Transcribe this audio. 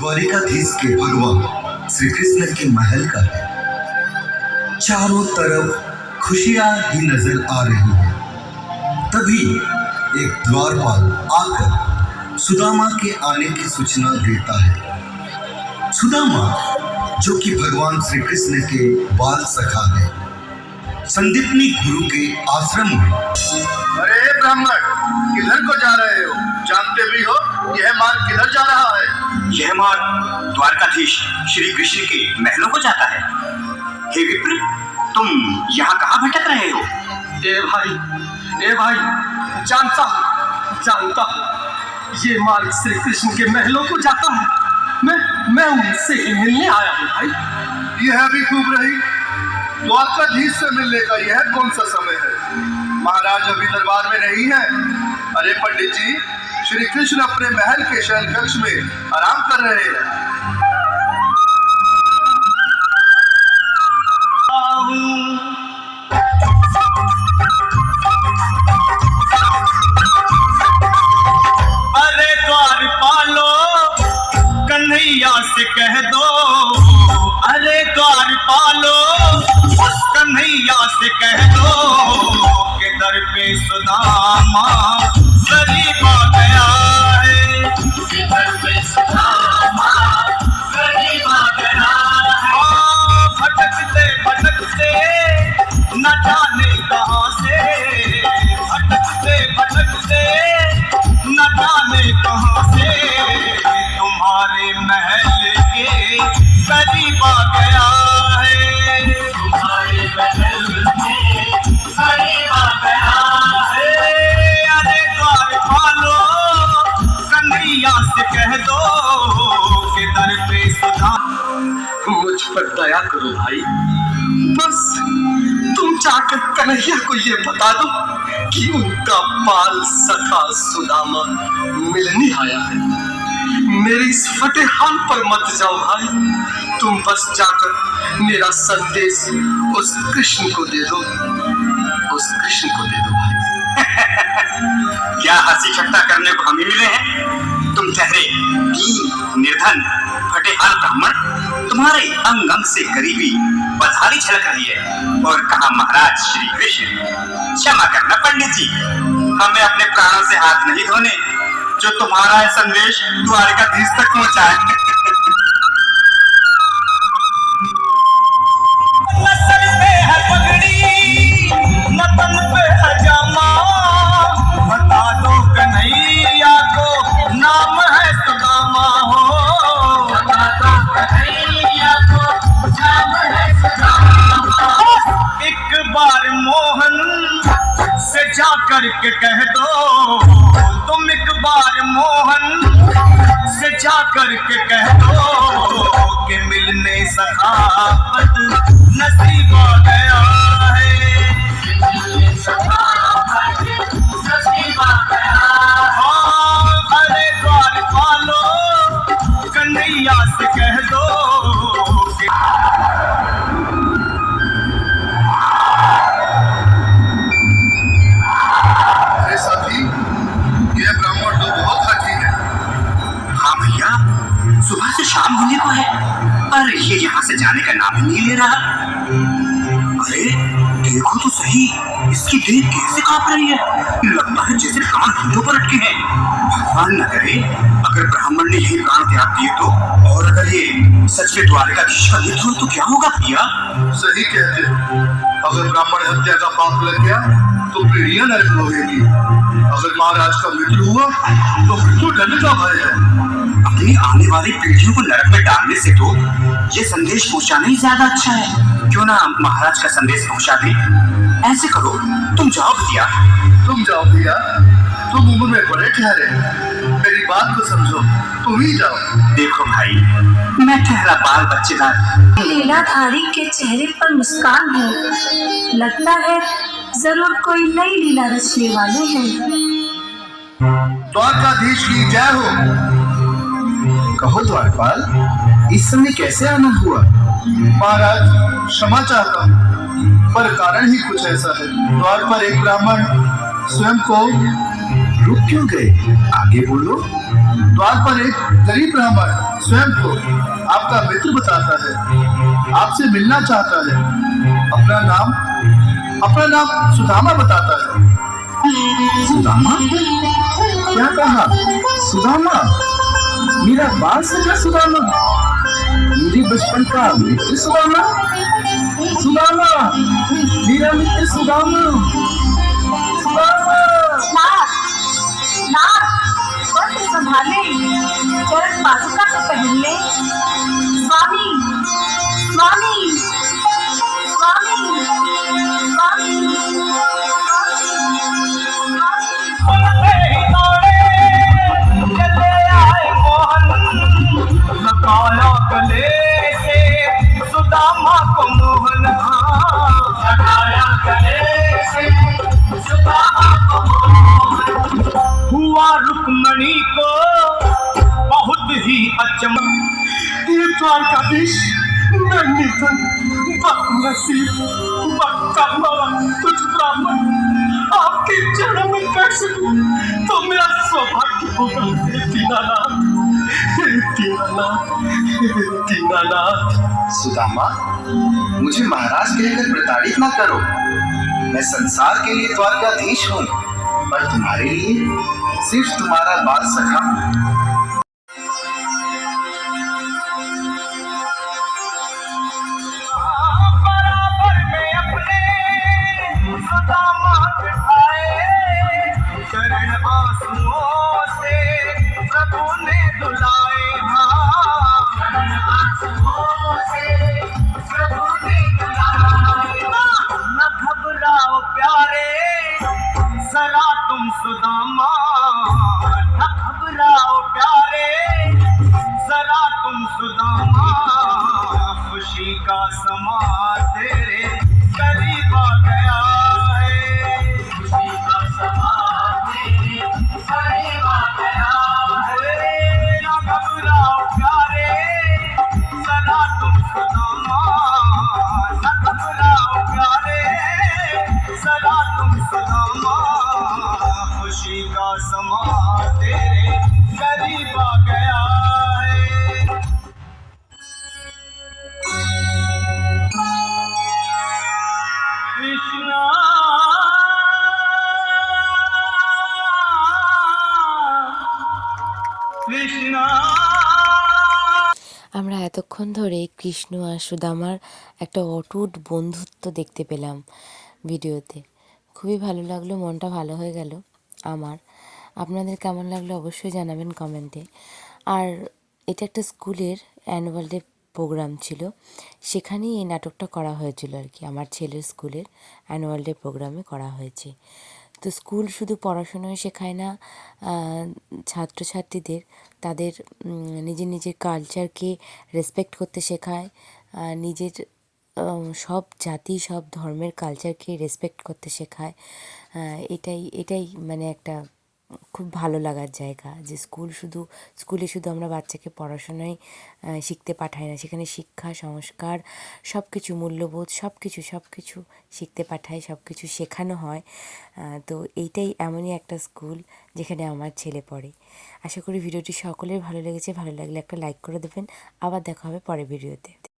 द्वारिकाधीश के भगवान श्री कृष्ण के महल का है। चारों तरफ खुशियां ही नजर आ रही है। तभी एक द्वारपाल आकर सुदामा के आने की सूचना देता है। सुदामा, जो कि भगवान श्री कृष्ण के बाल सखा है, संदीपनी गुरु के आश्रम में। अरे ब्राह्मण, किधर को जा रहे हो? जानते भी हो यह मार्ग किधर जा रहा है? यह मार्ग द्वारकाधीश श्री कृष्ण के महलों को जाता है। हे विप्र, तुम यहाँ कहाँ भटक रहे हो? ए भाई, जानता हूँ ये मार्ग श्री कृष्ण के महलों को जाता है। मैं उनसे ही मिलने आया हूँ भाई। यह भी खूब रही। द्वारकाधीश से मिलने का यह कौन सा समय है? महाराज अभी दरबार में नहीं है। अरे पंडित जी, श्री कृष्ण अपने महल के शयन कक्ष में आराम कर रहे हैं। अरे द्वारपालो, कन्हैया से कह दो। अरे द्वारपालो, उस कन्हैया से कह दो कि दर पे सुदामा गरीब आ गया है। दर पे सुदामा गरीब आ गया है। भटकते भटकते न जाने कहाँ से, भटकते न जाने कहाँ से तुम्हारे महल के करीब आ गया है। तुम्हारे महल के करीब आ गया है। अरे द्वारपालो, कन्हैया से कह दो कि दर पे सुधा। मुझ पर दया करो भाई। बस तुम जाकर कन्हैया को ये बता दो कि उनका बाल सखा सुदामा मिलने आया है। मेरे इस फटे हाल पर मत जाओ भाई। तुम बस जाकर मेरा संदेश उस कृष्ण को दे दो। भाई। क्या हंसी ठट्टा करने को हमें मिले हैं? तुम ठहरे दीन निर्धन फटे हाल ब्राह्मण, तुम्हारे अंग अंग से गरीबी बधारी झलक रही है। और कहा महाराज श्री कृष्ण। क्षमा करना पंडित जी, हमें अपने प्राणों से हाथ नहीं धोने जो तुम्हारा संदेश द्वारकाधीश तक पहुंचाए। नस्ल पे है पगड़ी, मतन पे है जामा, बता दो कन्हैया को नाम है सुदामा हो। बता दो कन्हैया को नाम है सुदामा। एक बार मोहन से जा करके कह दो, तुम एक बार मोहन से जा करके कह दो कि मिलने सखावत नसीब आ गया है। मिलने सखावत नसीब आ गया। हाँ, अरे द्वारपालो, कन्हैया से कह दो कि साथी, यह ब्राह्मण तो बहुत हठी है। हाँ भैया, सुबह से शाम होने को है पर ये यहाँ से जाने का नाम ही नहीं ले रहा। अरे देखो तो सही, इसकी देह कैसे कांप रही है। लगता है जैसे प्राण घुटनों पर अटके हैं। भगवान न करे अगर ब्राह्मण ने यही प्राण त्याग दिए तो। और अगर ये सच में द्वारकाधीश का मित्र हो तो क्या होगा भैया? सही कहते हो। अगर ब्राह्मण हत्या का पाप लग गया तो पीढ़ियां नरक होगी। अगर महाराज का मित्र हुआ तो मृत्यु दंड का भय है। अपनी आने वाली पीढ़ियों को नरक में डालने से तो ये संदेश पहुंचाना ही ज्यादा अच्छा है। क्यों ना महाराज का संदेश पहुंचा दे। ऐसे करो, तुम जाओ भैया। तुम जाओ भैया, तुम उम्र में बड़े ठहरे, मेरी बात को समझो, तुम ही जाओ। देखो भाई, मैं ठहरा बाल बच्चेदार। लीलाधारी के चेहरे पर मुस्कान है। लगता है जरूर कोई नई लीला रचने वाले हैं। द्वारकाधीश की जय हो। कहो द्वारपाल, इस समय कैसे आना हुआ? महाराज, क्षमा चाहता हूँ, पर कारण ही कुछ ऐसा है। द्वार पर एक ब्राह्मण स्वयं को रुक क्यों गए? आगे बोलो। द्वार पर एक गरीब ब्राह्मण स्वयं को आपका मित्र बताता है, आपसे मिलना चाहता है। अपना नाम सुदामा बताता है। सुदामा? क्या कहा? सुदामा? मेरा बाल सखा सुदामा? मेरे बचपन का मित्र सुदामा? सुदामा, मेरा मित्र सुदामा, सुदामा। नाथ, नाथ, बस संभाले, चरण पादुका तो पहन ले। स्वामी, स्वामी, स्वामी, स्वामी, लगाया गले से सुदामा को मोहन, लगाया गले से सुदामा को मोहन, हुआ रुक्मणी को बहुत ही अचंभा। ये द्वारकाधीश, मैं निर्धन, बदनसीब, बदकर्मा, तुझ ब्राह्मण आपके चरणों में बैठ सकूं तो मेरा सौभाग्य होगा। हे दीनानाथ, हे दीनानाथ, हे दीनानाथ। सुदामा, मुझे महाराज कहकर प्रताड़ित ना करो। मैं संसार के लिए द्वारकाधीश हूँ, पर तुम्हारे लिए सिर्फ तुम्हारा बाल सखा हूँ। बराबर में अपने सुदामा बिठाए, चरण आंसुओं से प्रभु ने धुलाए। चरण आंसुओं से प्रभु ने धुलाए। न घबराओ प्यारे जरा तुम सुदामा, न घबराओ प्यारे जरा तुम सुदामा, खुशी का समा तेरे करीब आ गया है। खुशी का समा तेरे करीब आ गया है। ना घबराओ प्यारे जरा तुम सुदामा, ना घबराओ प्यारे जरा तुम सुदामा, खुशी का समा तेरे करीब आ गया है। कृष्णा कृष्णा। আমরা এতক্ষণ ধরে কৃষ্ণ আর সুদামার একটা অটুট বন্ধুত্ব দেখতে পেলাম ভিডিওতে। খুবই ভালো লাগলো, মনটা ভালো হয়ে গেল আমার। আপনাদের কেমন লাগলো অবশ্যই জানাবেন কমেন্টে। আর এটা একটা স্কুলের অ্যানুয়াল ডে প্রোগ্রাম ছিল, সেখানেই এই নাটকটা করা হয়েছিল আর কি। আমার ছেলের স্কুলের অ্যানুয়াল ডে প্রোগ্রামে করা হয়েছে। তো স্কুল শুধু পড়াশোনাই শেখায় না ছাত্রছাত্রীদের, তাদের নিজের নিজের কালচারকে রেসপেক্ট করতে শেখায়, নিজের সব জাতি সব ধর্মের কালচারকে রেসপেক্ট করতে শেখায়। এটাই মানে একটা খুব ভালো লাগার জায়গা, যে স্কুলে শুধু আমরা বাচ্চাকে পড়াশোনায় শিখতে পাঠাই না, সেখানে শিক্ষা, সংস্কার, সব কিছু, মূল্যবোধ, সব কিছু শিখতে পাঠাই, সব কিছু শেখানো হয়। তো এইটাই এমনই একটা স্কুল যেখানে আমার ছেলে পড়ে। আশা করি ভিডিওটি সকলের ভালো লেগেছে। ভালো লাগলে একটা লাইক করে দেবেন। আবার দেখা হবে পরের ভিডিওতে।